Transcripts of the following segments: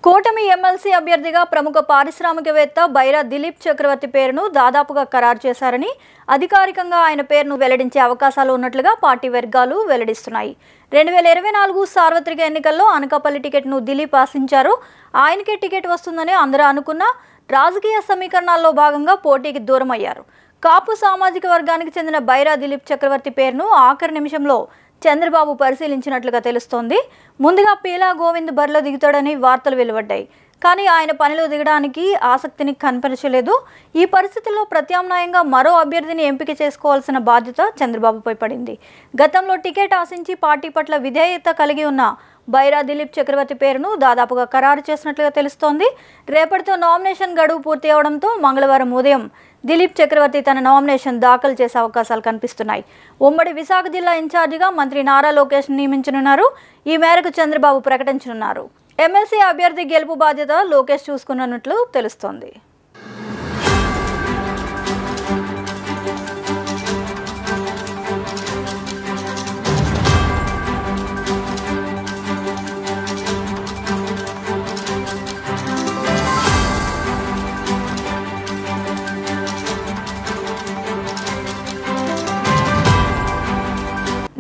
కూటమి ఎమ్మెల్సీ అభ్యర్థిగా ప్రముఖ పారిశ్రామికవేత్త బైరా దిలీప్ చక్రవర్తి పేరును దాదాపుగా ఖరారు చేశారని అధికారికంగా ఆయన పేరును వెల్లడించే అవకాశాలు ఉన్నట్లుగా పార్టీ వర్గాలు వెల్లడిస్తున్నాయి. 2024 సార్వత్రిక ఎన్నికల్లో అనకాపల్లి టికెట్ను దిలీప్ ఆశించారు. ఆయనకే టికెట్ వస్తుందని అందరూ అనుకున్నా రాజకీయ సమీకరణాల్లో భాగంగా పోటీకి దూరమయ్యారు. కాపు సామాజిక వర్గానికి చెందిన బైరా దిలీప్ చక్రవర్తి పేరును ఆఖరి నిమిషంలో చంద్రబాబు పరిశీలించినట్లుగా తెలుస్తోంది. ముందుగా పీలా గోవింద్ బరిలో దిగుతాడని వార్తలు వెలువడ్డాయి. కానీ ఆయన పనిలో దిగడానికి ఆసక్తిని కనపరచలేదు. ఈ పరిస్థితుల్లో ప్రత్యామ్నాయంగా మరో అభ్యర్థిని ఎంపిక చేసుకోవాల్సిన బాధ్యత చంద్రబాబుపై పడింది. గతంలో టికెట్ ఆశించి పార్టీ పట్ల విధేయత కలిగి ఉన్న బైరా దిలీప్ చక్రవర్తి పేరును దాదాపుగా ఖరారు చేసినట్లుగా తెలుస్తోంది. రేపటితో నామినేషన్ గడువు పూర్తి అవడంతో మంగళవారం ఉదయం దిలీప్ చక్రవర్తి తన నామినేషన్ దాఖలు చేసే అవకాశాలు కనిపిస్తున్నాయి. ఉమ్మడి విశాఖ జిల్లా ఇన్ఛార్జిగా మంత్రి నారా లోకేష్ నియమించనున్నారు. ఈ మేరకు చంద్రబాబు ప్రకటించనున్నారు. ఎమ్మెల్సీ అభ్యర్థి గెలుపు బాధ్యత లోకేష్ చూసుకున్నట్లు తెలుస్తోంది.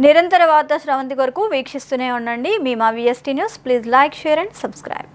నిరంతర వార్తా శ్రవంతి కొరకు వీక్షిస్తూనే ఉండండి. మీ మా VST news. Please like, share and subscribe.